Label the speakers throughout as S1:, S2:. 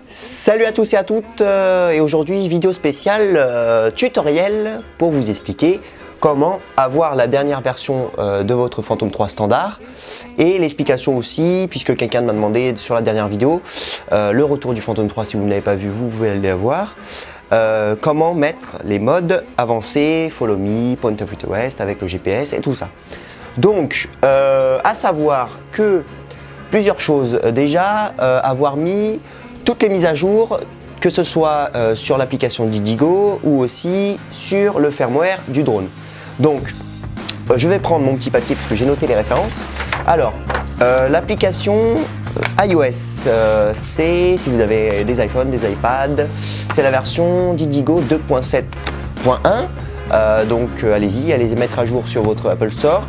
S1: Salut à tous et à toutes, et aujourd'hui vidéo spéciale tutoriel pour vous expliquer comment avoir la dernière version de votre Phantom 3 standard, et l'explication aussi, puisque quelqu'un m'a demandé sur la dernière vidéo, le retour du Phantom 3, si vous ne l'avez pas vu, vous pouvez aller la voir. Comment mettre les modes avancés, Follow Me, Point of Interest avec le GPS et tout ça. Donc, à savoir que plusieurs choses. Déjà, avoir mis toutes les mises à jour, que ce soit sur l'application Didigo ou aussi sur le firmware du drone. Donc, je vais prendre mon petit papier parce que j'ai noté les références. Alors, l'application iOS, c'est si vous avez des iPhones, des iPads, c'est la version Didigo 2.7.1. Donc allez-y, allez mettre à jour sur votre Apple Store.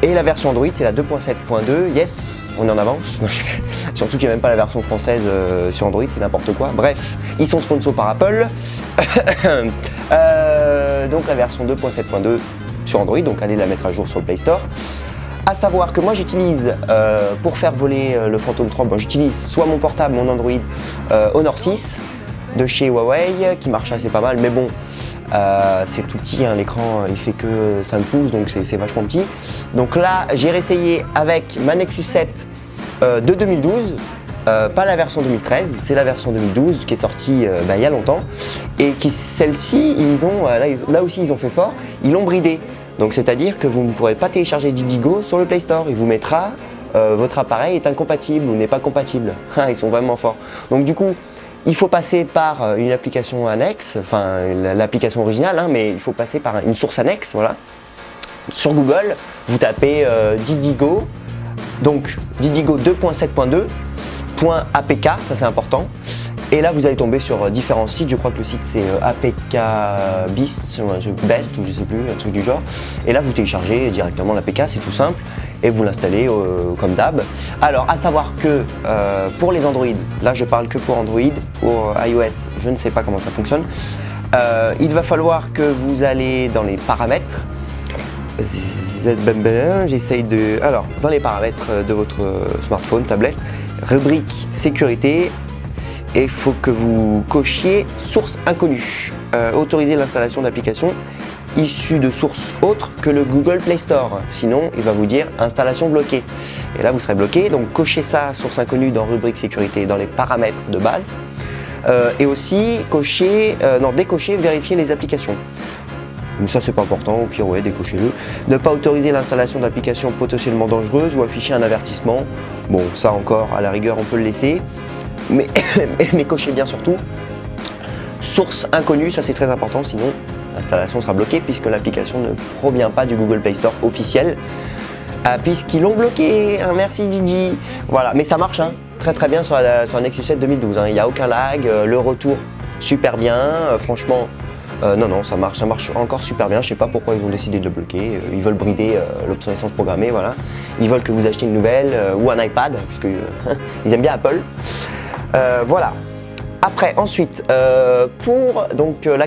S1: Et la version Android, c'est la 2.7.2. Yes, on est en avance. Surtout qu'il n'y a même pas la version française sur Android, c'est n'importe quoi. Bref, ils sont sponsors par Apple. Donc la version 2.7.2 sur Android, donc allez la mettre à jour sur le Play Store. À savoir que moi j'utilise, pour faire voler le Phantom 3, j'utilise soit mon portable, mon Android Honor 6 de chez Huawei, qui marche assez pas mal, mais bon, c'est tout petit, hein, l'écran il fait que 5 pouces, donc c'est vachement petit. Donc là j'ai réessayé avec ma Nexus 7 de 2012, pas la version 2013, c'est la version 2012 qui est sortie il y a longtemps, et qui celle-ci, ils ont là aussi ils ont fait fort, ils l'ont bridé. Donc c'est-à-dire que vous ne pourrez pas télécharger Didigo sur le Play Store, il vous mettra votre appareil est incompatible ou n'est pas compatible. Ils sont vraiment forts. Donc du coup, il faut passer par une application annexe, enfin l'application originale, mais il faut passer par une source annexe, voilà. Sur Google, vous tapez Didigo, donc Didigo 2.7.2.apk, ça c'est important. Et là vous allez tomber sur différents sites, je crois que le site c'est APK Best ou je sais plus, un truc du genre. Et là vous téléchargez directement l'APK, c'est tout simple, et vous l'installez comme d'hab. Alors à savoir que pour les Android, là je parle que pour Android, pour iOS je ne sais pas comment ça fonctionne. Il va falloir que vous allez dans les paramètres, j'essaye de... Alors dans les paramètres de votre smartphone, tablette, rubrique sécurité, et il faut que vous cochiez source inconnue. Autoriser l'installation d'applications issues de sources autres que le Google Play Store. Sinon, il va vous dire installation bloquée. Et là, vous serez bloqué. Donc, cochez ça, source inconnue, dans rubrique sécurité, dans les paramètres de base. Et aussi, décocher, vérifier les applications. Donc ça, c'est pas important. Au pire, ouais, décochez-le. Ne pas autoriser l'installation d'applications potentiellement dangereuses ou afficher un avertissement. Bon, ça encore, à la rigueur, on peut le laisser. Mais cochez bien surtout source inconnue, ça c'est très important, sinon l'installation sera bloquée puisque l'application ne provient pas du Google Play Store officiel, puisqu'ils l'ont bloqué. Merci Didi. Voilà, mais ça marche très bien sur la Nexus 7 2012, il n'y a aucun lag, le retour super bien, franchement non, ça marche encore super bien. Je sais pas pourquoi ils ont décidé de le bloquer, ils veulent brider l'obsolescence programmée, voilà. Ils veulent que vous achetiez une nouvelle ou un iPad, puisque ils aiment bien Apple. Voilà. Après, ensuite, la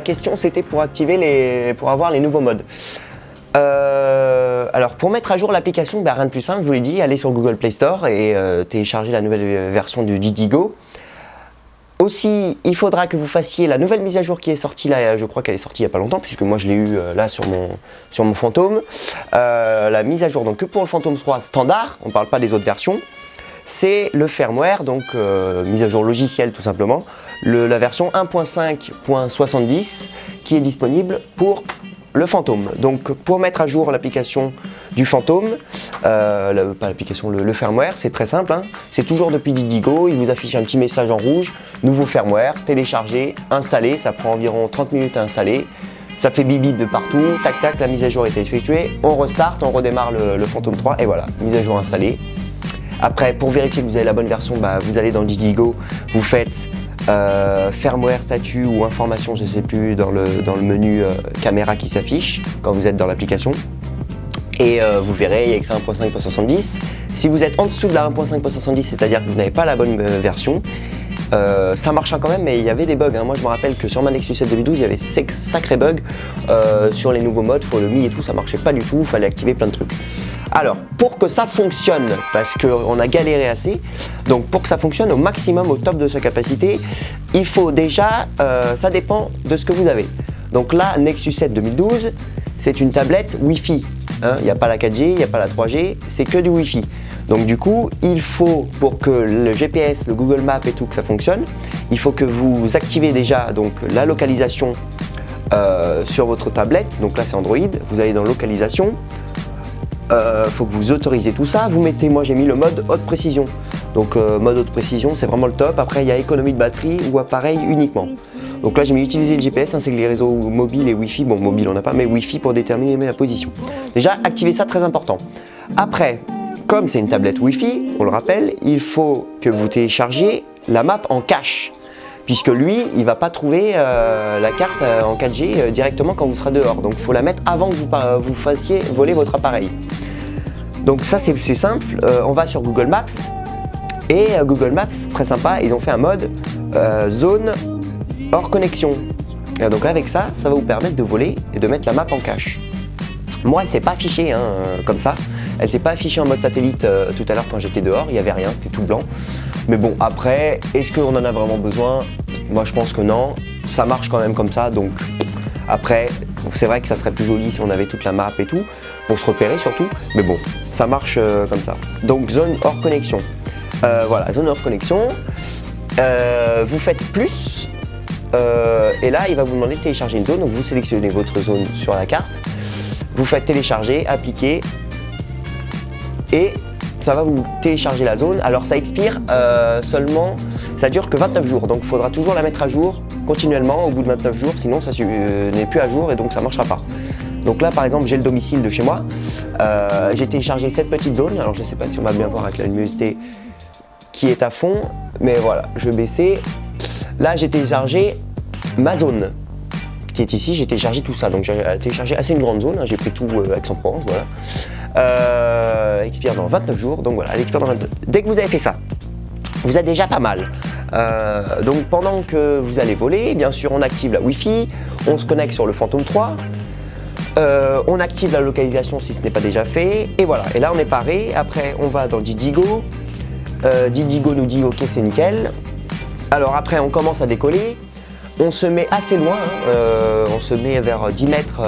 S1: question c'était pour avoir les nouveaux modes. Alors pour mettre à jour l'application, rien de plus simple, je vous l'ai dit, allez sur Google Play Store et télécharger la nouvelle version du Didigo. Aussi, il faudra que vous fassiez la nouvelle mise à jour qui est sortie là, je crois qu'elle est sortie il n'y a pas longtemps, puisque moi je l'ai eu là sur mon Phantom. La mise à jour, donc que pour le Phantom 3 standard, on ne parle pas des autres versions. C'est le firmware, donc mise à jour logicielle tout simplement, la version 1.5.70 qui est disponible pour le Phantom. Donc pour mettre à jour l'application du Phantom, pas l'application, le firmware, c'est très simple, c'est toujours depuis Didigo, il vous affiche un petit message en rouge, nouveau firmware, télécharger, installer, ça prend environ 30 minutes à installer. Ça fait bip bip de partout, tac tac, la mise à jour est effectuée, on restart, on redémarre le Phantom 3 et voilà, mise à jour installée. Après, pour vérifier que vous avez la bonne version, vous allez dans Didigo, vous faites firmware, statut ou information, je ne sais plus, dans le menu caméra qui s'affiche quand vous êtes dans l'application. Et vous verrez, il y a écrit 1.5.70. Si vous êtes en dessous de la 1.5.70, c'est-à-dire que vous n'avez pas la bonne version, ça marche quand même, mais il y avait des bugs. Moi, je me rappelle que sur ma Nexus 7 2012, il y avait sacrés bugs sur les nouveaux modes, Follow Me et tout, ça marchait pas du tout, il fallait activer plein de trucs. Alors, pour que ça fonctionne, parce qu'on a galéré assez, donc pour que ça fonctionne au maximum, au top de sa capacité, il faut déjà, ça dépend de ce que vous avez. Donc là, Nexus 7 2012, c'est une tablette Wi-Fi. Hein, il n'y a pas la 4G, il n'y a pas la 3G, c'est que du Wi-Fi. Donc du coup, il faut, pour que le GPS, le Google Maps et tout, que ça fonctionne, il faut que vous activez déjà donc, la localisation sur votre tablette. Donc là, c'est Android, vous allez dans localisation. Faut que vous autorisez tout ça. Vous mettez, moi j'ai mis le mode haute précision. Donc mode haute précision, c'est vraiment le top. Après, il y a économie de batterie ou appareil uniquement. Donc là, j'ai mis utiliser le GPS, ainsi que les réseaux mobiles et Wi-Fi. Bon, mobile on n'a pas, mais Wi-Fi pour déterminer la position. Déjà, activez ça, très important. Après, comme c'est une tablette Wi-Fi, on le rappelle, il faut que vous téléchargiez la map en cache. Puisque lui, il ne va pas trouver la carte en 4G directement quand vous serez dehors. Donc il faut la mettre avant que vous fassiez voler votre appareil. Donc ça c'est simple, on va sur Google Maps. Et Google Maps, très sympa, ils ont fait un mode zone hors connexion. Et donc avec ça, ça va vous permettre de voler et de mettre la map en cache. Moi, elle ne s'est pas affichée comme ça. Elle ne s'est pas affichée en mode satellite tout à l'heure quand j'étais dehors. Il n'y avait rien, c'était tout blanc. Mais bon, après, est-ce qu'on en a vraiment besoin? Moi, je pense que non. Ça marche quand même comme ça. Donc après, c'est vrai que ça serait plus joli si on avait toute la map et tout, pour se repérer surtout. Mais bon, ça marche comme ça. Donc zone hors connexion. Voilà, zone hors connexion. Vous faites plus. Et là, il va vous demander de télécharger une zone. Donc vous sélectionnez votre zone sur la carte. Vous faites télécharger, appliquer. Et ça va vous télécharger la zone. Alors ça expire seulement, ça dure que 29 jours. Donc il faudra toujours la mettre à jour continuellement au bout de 29 jours. Sinon ça n'est plus à jour et donc ça ne marchera pas. Donc là par exemple j'ai le domicile de chez moi. J'ai téléchargé cette petite zone. Alors je ne sais pas si on va bien voir avec la luminosité qui est à fond. Mais voilà, je vais baisser. Là j'ai téléchargé ma zone qui est ici. J'ai téléchargé tout ça. Donc j'ai téléchargé assez une grande zone. J'ai pris tout Aix-en-Provence. Voilà. Expire dans 29 jours, donc voilà, elle expire dans 22. Dès que vous avez fait ça, vous êtes déjà pas mal. Donc pendant que vous allez voler, bien sûr on active la Wi-Fi, on se connecte sur le Phantom 3, on active la localisation si ce n'est pas déjà fait, et voilà, et là on est paré. Après on va dans Didigo, Didigo nous dit ok c'est nickel. Alors après on commence à décoller, on se met assez loin, on se met vers 10 mètres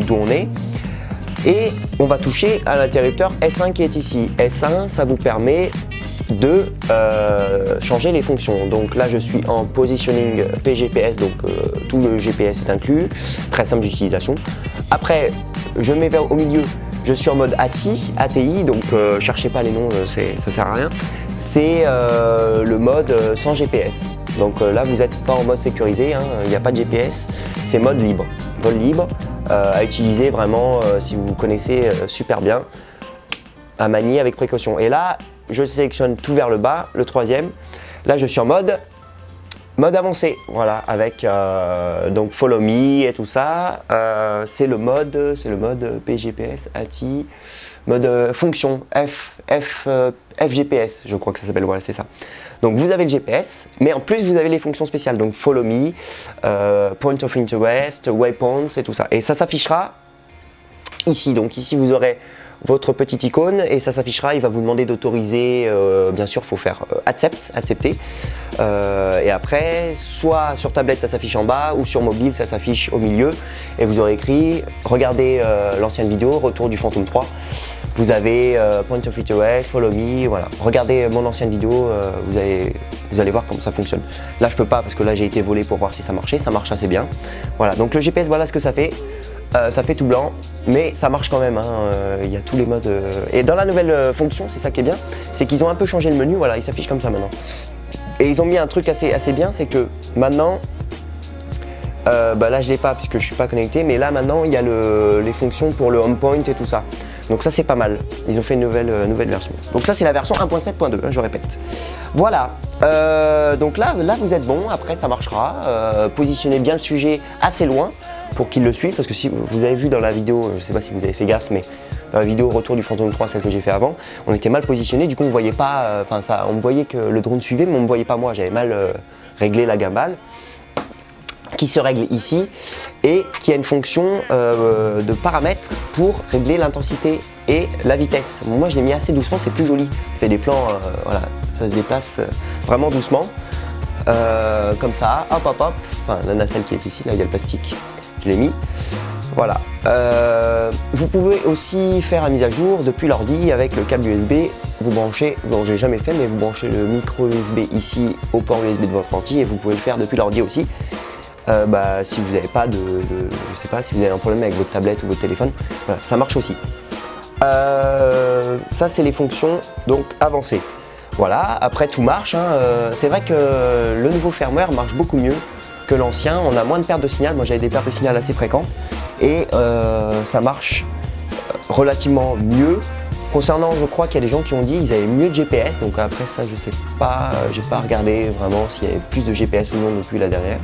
S1: d'où on est. Et on va toucher à l'interrupteur S1 qui est ici. S1, ça vous permet de changer les fonctions. Donc là, je suis en positioning PGPS, donc tout le GPS est inclus. Très simple d'utilisation. Après, je mets au milieu, je suis en mode ATI, donc cherchez pas les noms, ça sert à rien. C'est le mode sans GPS. Donc là, vous n'êtes pas en mode sécurisé, il n'y a pas de GPS, c'est mode libre, vol libre. À utiliser vraiment si vous connaissez super bien, à manier avec précaution. Et là, je sélectionne tout vers le bas, le troisième. Là, je suis en mode avancé, voilà, avec donc follow me et tout ça. C'est le mode PGPS, ATI, mode fonction FGPS, je crois que ça s'appelle. Voilà, c'est ça. Donc vous avez le GPS, mais en plus vous avez les fonctions spéciales, donc follow me, point of interest, waypoints et tout ça. Et ça s'affichera ici. Donc ici vous aurez votre petite icône et ça s'affichera. Il va vous demander d'autoriser, bien sûr il faut faire accepter. Et après, soit sur tablette ça s'affiche en bas ou sur mobile ça s'affiche au milieu. Et vous aurez écrit, regardez l'ancienne vidéo, retour du Phantom 3. Vous avez point of interest, follow me, voilà. Regardez mon ancienne vidéo, vous allez voir comment ça fonctionne. Là je peux pas parce que là j'ai été volé pour voir si ça marchait, ça marche assez bien. Voilà, donc le GPS voilà ce que ça fait. Ça fait tout blanc, mais ça marche quand même, il y a tous les modes. Et dans la nouvelle fonction, c'est ça qui est bien, c'est qu'ils ont un peu changé le menu, voilà, il s'affiche comme ça maintenant. Et ils ont mis un truc assez bien, c'est que maintenant, là je l'ai pas puisque je suis pas connecté, mais là maintenant il y a les fonctions pour le home point et tout ça. Donc ça c'est pas mal, ils ont fait une nouvelle version. Donc ça c'est la version 1.7.2, je répète. Voilà, donc là vous êtes bon, après ça marchera. Positionnez bien le sujet assez loin pour qu'il le suive, parce que si vous avez vu dans la vidéo, je sais pas si vous avez fait gaffe, mais dans la vidéo retour du Phantom 3, celle que j'ai fait avant, on était mal positionné, du coup on voyait pas, on me voyait que le drone suivait, mais on me voyait pas moi, j'avais mal réglé la gimbal. qui se règle ici et qui a une fonction de paramètres pour régler l'intensité et la vitesse. Moi je l'ai mis assez doucement, c'est plus joli. Je fais des plans, voilà, ça se déplace vraiment doucement. Comme ça, hop hop hop, enfin la nacelle qui est ici, là il y a le plastique, je l'ai mis. Voilà. Vous pouvez aussi faire la mise à jour depuis l'ordi avec le câble USB. Vous branchez, bon j'ai jamais fait, mais vous branchez le micro USB ici au port USB de votre ordi et vous pouvez le faire depuis l'ordi aussi. Si vous n'avez pas je sais pas, si vous avez un problème avec votre tablette ou votre téléphone, voilà, ça marche aussi. Ça c'est les fonctions donc avancées. Voilà, après tout marche, hein. C'est vrai que le nouveau firmware marche beaucoup mieux que l'ancien, on a moins de pertes de signal, moi j'avais des pertes de signal assez fréquentes et ça marche relativement mieux. Concernant, je crois qu'il y a des gens qui ont dit qu'ils avaient mieux de GPS, donc après ça je sais pas, j'ai pas regardé vraiment s'il y avait plus de GPS ou non depuis la dernière.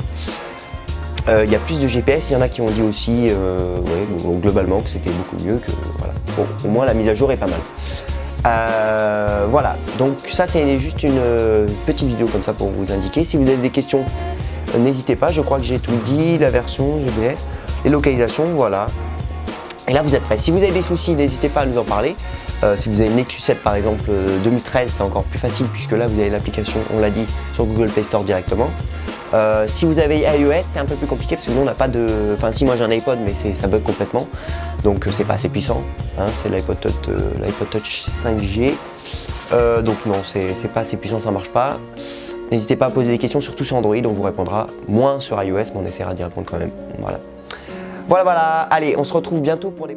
S1: Il y a plus de GPS, il y en a qui ont dit aussi globalement que c'était beaucoup mieux, que voilà. Bon, au moins la mise à jour est pas mal. Voilà, donc ça c'est juste une petite vidéo comme ça pour vous indiquer. Si vous avez des questions, n'hésitez pas, je crois que j'ai tout dit, la version GPS, les localisations, voilà. Et là vous êtes prêts. Si vous avez des soucis, n'hésitez pas à nous en parler. Si vous avez une Nexus 7 par exemple 2013, c'est encore plus facile puisque là vous avez l'application, on l'a dit, sur Google Play Store directement. Si vous avez iOS, c'est un peu plus compliqué parce que nous on n'a pas de... Enfin si, moi j'ai un iPod mais ça bug complètement, donc c'est pas assez puissant, hein, c'est l'iPod Touch 5G, donc non, c'est pas assez puissant, ça marche pas. N'hésitez pas à poser des questions, surtout sur Android, on vous répondra, moins sur iOS, mais on essaiera d'y répondre quand même. Voilà. Voilà, allez, on se retrouve bientôt pour les...